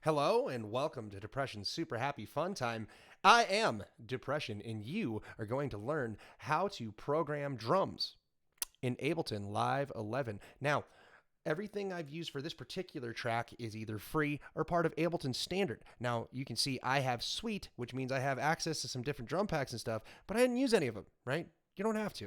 Hello and welcome to Depression's Super Happy Fun Time. I am Depression and you are going to learn how to program drums in Ableton Live 11. Now, everything I've used for this particular track is either free or part of Ableton Standard. Now, you can see I have Suite, which means I have access to some different drum packs and stuff, but I didn't use any of them, right? You don't have to.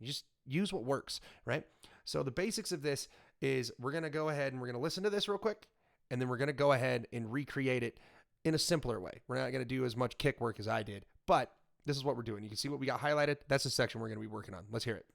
You just use what works, right? So the basics of this is we're going to go ahead and we're going to listen to this real quick, and then we're going to go ahead and recreate it in a simpler way. We're not going to do as much kick work as I did, but this is what we're doing. You can see what we got highlighted. That's the section we're going to be working on. Let's hear it.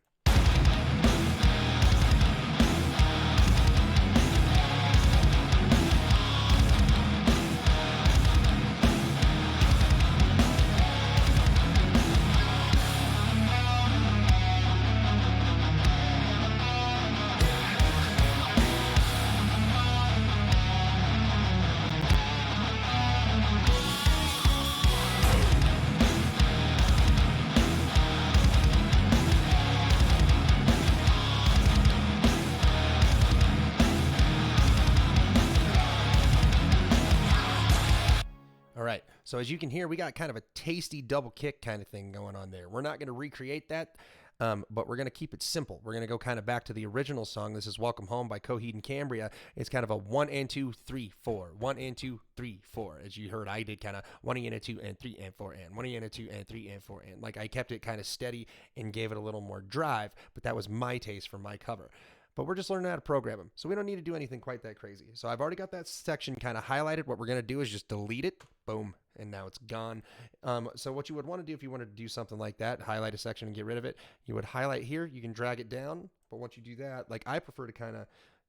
All right, so as you can hear, we got kind of a tasty double kick kind of thing going on there. We're not going to recreate that, but we're going to keep it simple. We're going to go kind of back to the original song. This is Welcome Home by Coheed and Cambria. It's kind of a 1 and 2, 3, 4, 1 and 2, 3, 4. As you heard, I did kind of 1 and a 2 and 3 and 4 and 1 and a 2 and 3 and 4 and. Like I kept it kind of steady and gave it a little more drive, but that was my taste for my cover. But we're just learning how to program them, so we don't need to do anything quite that crazy. So I've already got that section kind of highlighted. What we're going to do is just delete it. Boom. And now it's gone. So what you would want to do if you wanted to do something like that, highlight a section and get rid of it, you would highlight here. You can drag it down. But once you do that, like I prefer to kind of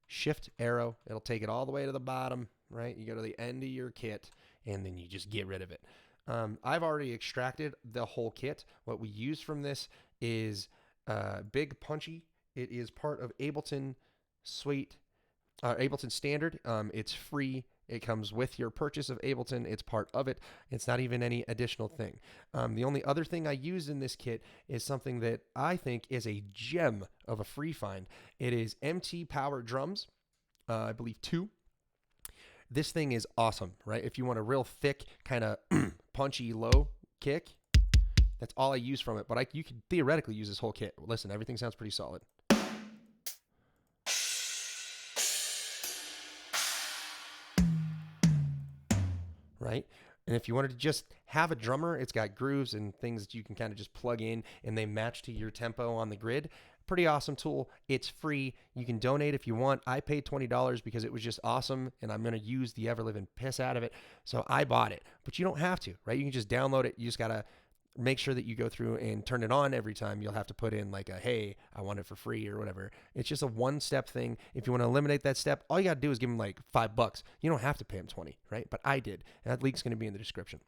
shift arrow. It'll take it all the way to the bottom, right? You go to the end of your kit, and then you just get rid of it. I've already extracted the whole kit. What we use from this is Big Punchy. It is part of Ableton Suite, Ableton Standard. It's free. It comes with your purchase of Ableton. It's part of it. It's not even any additional thing. The only other thing I use in this kit is something that I think is a gem of a free find. It is MT Power Drums, I believe 2. This thing is awesome, right? If you want a real thick, kind of punchy low kick, that's all I use from it. But you could theoretically use this whole kit. Listen, everything sounds pretty solid. Right? And if you wanted to just have a drummer, it's got grooves and things that you can kind of just plug in and they match to your tempo on the grid. Pretty awesome tool. It's free. You can donate if you want. I paid $20 because it was just awesome and I'm going to use the ever-living piss out of it. So I bought it, but you don't have to, right? You can just download it. You just got to make sure that you go through and turn it on every time. You'll have to put in like a, hey, I want it for free or whatever. It's just a one-step thing. If you want to eliminate that step, all you got to do is give them like $5. You don't have to pay them 20, right? But I did. And that link's going to be in the description.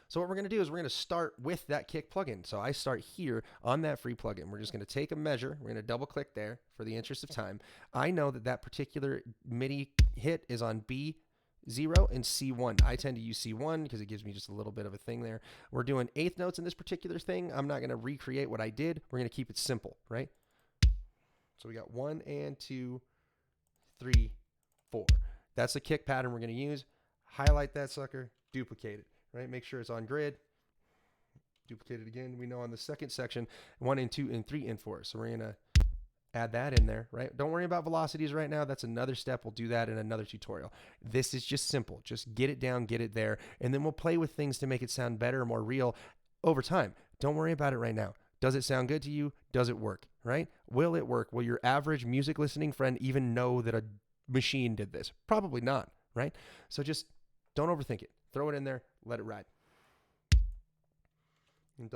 So what we're going to do is we're going to start with that kick plugin. So I start here on that free plugin. We're just going to take a measure. We're going to double click there for the interest of time. I know that that particular MIDI hit is on B0 and C1. I tend to use C1 because it gives me just a little bit of a thing there. We're doing eighth notes in this particular thing. I'm not going to recreate what I did. We're going to keep it simple, right? So we got 1 and 2, 3, 4. That's the kick pattern we're going to use. Highlight that sucker, duplicate it, right? Make sure it's on grid. Duplicate it again. We know on the second section, 1 and 2 and 3 and 4. So we're going to add that in there, right? Don't worry about velocities right now. That's another step. We'll do that in another tutorial. This is just simple. Just get it down, get it there, and then we'll play with things to make it sound better, more real over time. Don't worry about it right now. Does it sound good to you? Does it work, right? Will it work? Will your average music listening friend even know that a machine did this? Probably not, right? So just don't overthink it. Throw it in there, let it ride. And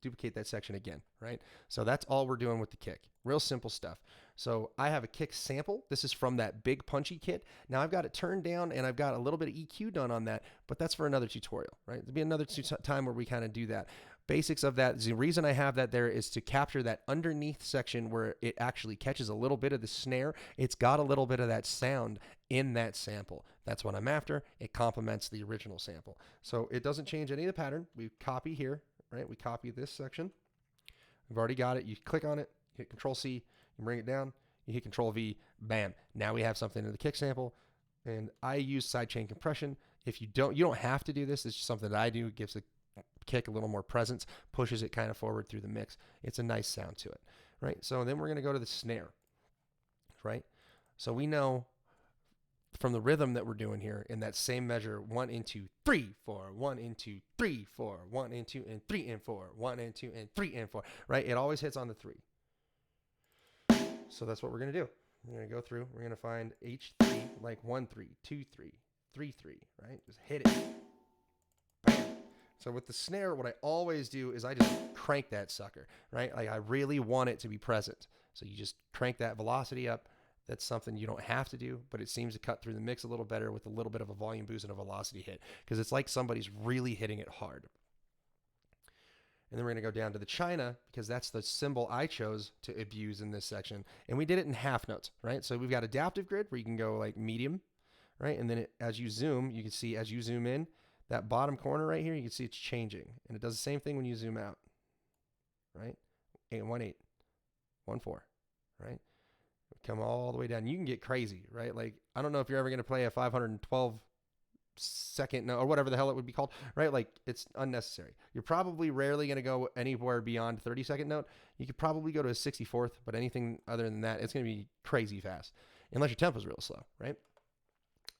duplicate that section again, right? So that's all we're doing with the kick. Real simple stuff. So I have a kick sample. This is from that Big Punchy kit. Now I've got it turned down and I've got a little bit of EQ done on that, but that's for another tutorial, right? There'll be another time where we kind of do that. Basics of that, the reason I have that there is to capture that underneath section where it actually catches a little bit of the snare. It's got a little bit of that sound in that sample. That's what I'm after. It complements the original sample. So it doesn't change any of the pattern. We copy here, right? We copy this section. We've already got it. You click on it, hit Control C, you bring it down, you hit Control V, bam. Now we have something in the kick sample, And I use sidechain compression. If you don't have to do this. It's just something that I do. It gives the kick a little more presence, pushes it kind of forward through the mix. It's a nice sound to it, right? So then we're going to go to the snare, right? So we know from the rhythm that we're doing here in that same measure, 1 and 2, 3, 4, 1 and 2, 3, 4, 1 and 2 and 3 and 4, 1 and 2 and 3 and 4, right? It always hits on the 3. So that's what we're going to do. We're going to go through. We're going to find H3 like 1 3, 2 3, 3 3, right? Just hit it. Bam. So with the snare, what I always do is I just crank that sucker, right? Like I really want it to be present. So you just crank that velocity up. That's something you don't have to do, but it seems to cut through the mix a little better with a little bit of a volume boost and a velocity hit, because it's like somebody's really hitting it hard. And then we're going to go down to the China, because that's the cymbal I chose to abuse in this section. And we did it in half notes, right? So we've got adaptive grid where you can go like medium, right? And then as you zoom, you can see as you zoom in, that bottom corner right here, you can see it's changing. And it does the same thing when you zoom out, right? 8 1 8 1 4, right? Come all the way down. You can get crazy, right? Like, I don't know if you're ever going to play a 512 second note or whatever the hell it would be called, right? Like, it's unnecessary. You're probably rarely going to go anywhere beyond 30-second note. You could probably go to a 64th, but anything other than that, it's going to be crazy fast, unless your tempo's real slow, right?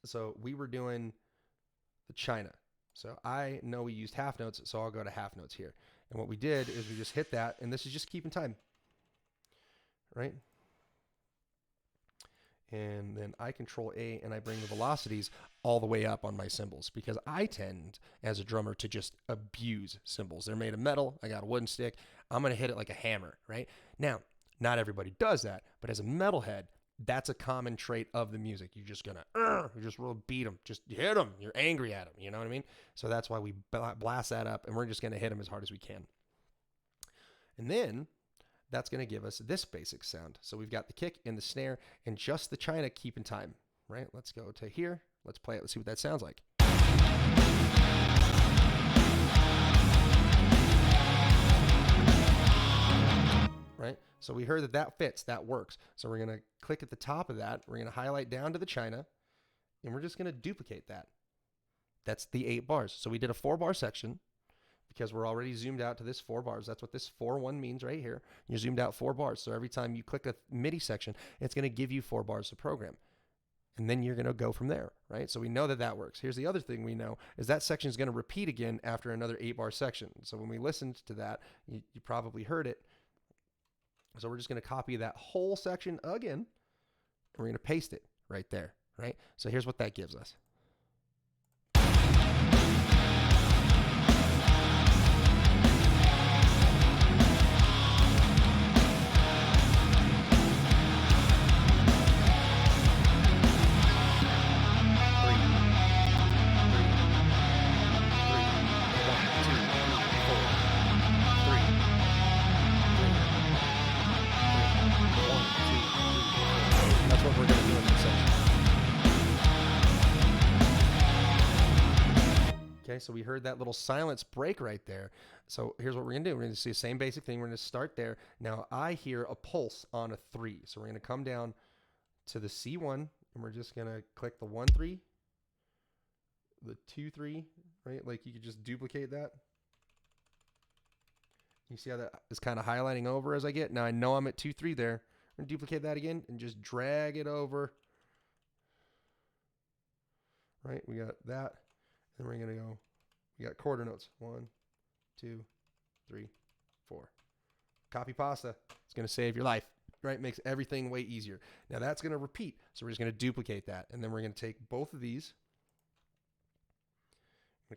So we were doing the China. So I know we used half notes, so I'll go to half notes here. And what we did is we just hit that, and this is just keeping time, right? And then I control A, and I bring the velocities all the way up on my cymbals, because I tend, as a drummer, to just abuse cymbals. They're made of metal. I got a wooden stick. I'm going to hit it like a hammer, right? Now, not everybody does that, but as a metalhead, that's a common trait of the music. You're just going to, you just real beat them. Just hit them. You're angry at them. You know what I mean? So that's why we blast that up, and we're just going to hit them as hard as we can. And then that's going to give us this basic sound. So we've got the kick and the snare and just the China keeping time, right? Let's go to here. Let's play it. Let's see what that sounds like. Right? So we heard that that fits, that works. So we're going to click at the top of that. We're going to highlight down to the China, and we're just going to duplicate that. That's the 8 bars. So we did a 4-bar section, because we're already zoomed out to this 4 bars. That's what this 4-1 means right here. You're zoomed out 4 bars. So every time you click a MIDI section, it's going to give you 4 bars to program. And then you're going to go from there, right? So we know that that works. Here's the other thing we know is that section is going to repeat again after another 8-bar section. So when we listened to that, you probably heard it. So we're just going to copy that whole section again, and we're going to paste it right there, right? So here's what that gives us. Okay, so we heard that little silence break right there. So here's what we're going to do. We're going to see the same basic thing. We're going to start there. Now I hear a pulse on a 3. So we're going to come down to the C1, and we're just going to click the 1 3, the 2 3, right? Like you could just duplicate that. You see how that is kind of highlighting over as I get? Now I know I'm at 2 3 there. I'm going to duplicate that again and just drag it over. Right, we got that. Then we're going to go, we got quarter notes. 1, 2, 3, 4. Copy pasta. It's going to save your life, right? Makes everything way easier. Now that's going to repeat. So we're just going to duplicate that. And then we're going to take both of these,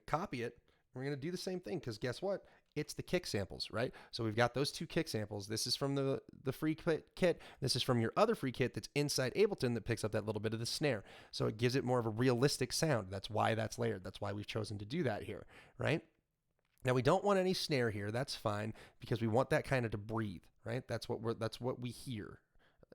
copy it. We're going to do the same thing, because guess what? It's the kick samples, right? So we've got those 2 kick samples. This is from the free kit. This is from your other free kit that's inside Ableton that picks up that little bit of the snare. So it gives it more of a realistic sound. That's why that's layered. That's why we've chosen to do that here, right? Now we don't want any snare here. That's fine, because we want that kind of to breathe, right? That's what we hear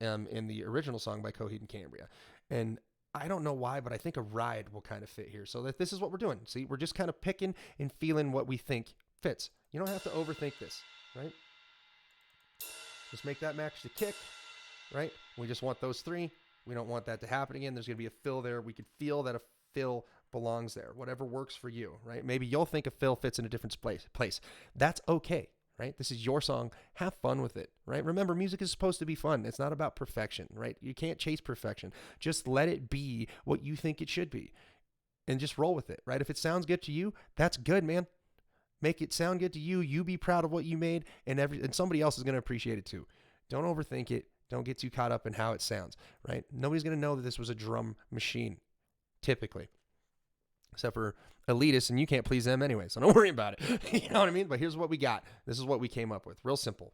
in the original song by Coheed and Cambria. And I don't know why, but I think a ride will kind of fit here. So that this is what we're doing. See, we're just kind of picking and feeling what we think fits. You don't have to overthink this, right? Just make that match the kick, right? We just want those 3. We don't want that to happen again. There's going to be a fill there. We could feel that a fill belongs there. Whatever works for you, right? Maybe you'll think a fill fits in a different place. That's okay, right? This is your song. Have fun with it, right? Remember, music is supposed to be fun. It's not about perfection, right? You can't chase perfection. Just let it be what you think it should be and just roll with it, right? If it sounds good to you, that's good, man. Make it sound good to you. You be proud of what you made, and somebody else is going to appreciate it too. Don't overthink it. Don't get too caught up in how it sounds, right? Nobody's going to know that this was a drum machine, typically, except for elitists, and you can't please them anyway, so don't worry about it. You know what I mean? But here's what we got. This is what we came up with. Real simple.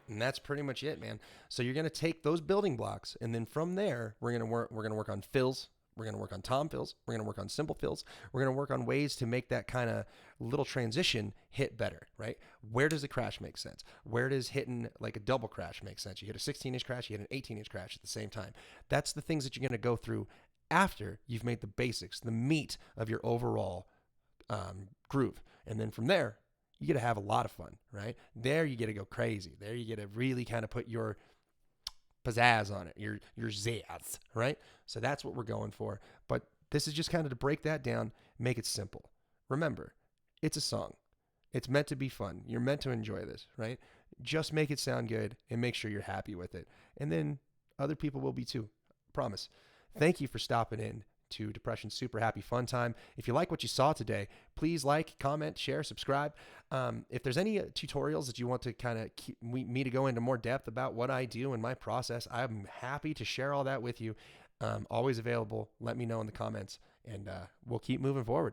And that's pretty much it, man. So you're going to take those building blocks, and then from there, we're going to work on fills. We're going to work on tom fills. We're going to work on cymbal fills. We're going to work on ways to make that kind of little transition hit better, right? Where does the crash make sense? Where does hitting like a double crash make sense? You hit a 16-inch crash, you hit an 18-inch crash at the same time. That's the things that you're going to go through after you've made the basics, the meat of your overall groove. And then from there, you get to have a lot of fun, right? There you get to go crazy. There you get to really kind of put your pizzazz on it, your zazz, right? So that's what we're going for. But this is just kind of to break that down, make it simple. Remember, it's a song. It's meant to be fun. You're meant to enjoy this, right? Just make it sound good and make sure you're happy with it. And then other people will be too. Promise. Thank you for stopping in to Depression Super Happy Fun Time. If you like what you saw today, please like, comment, share, subscribe. If there's any tutorials that you want to kind of keep me to go into more depth about what I do and my process, I'm happy to share all that with you. Always available. Let me know in the comments, and we'll keep moving forward.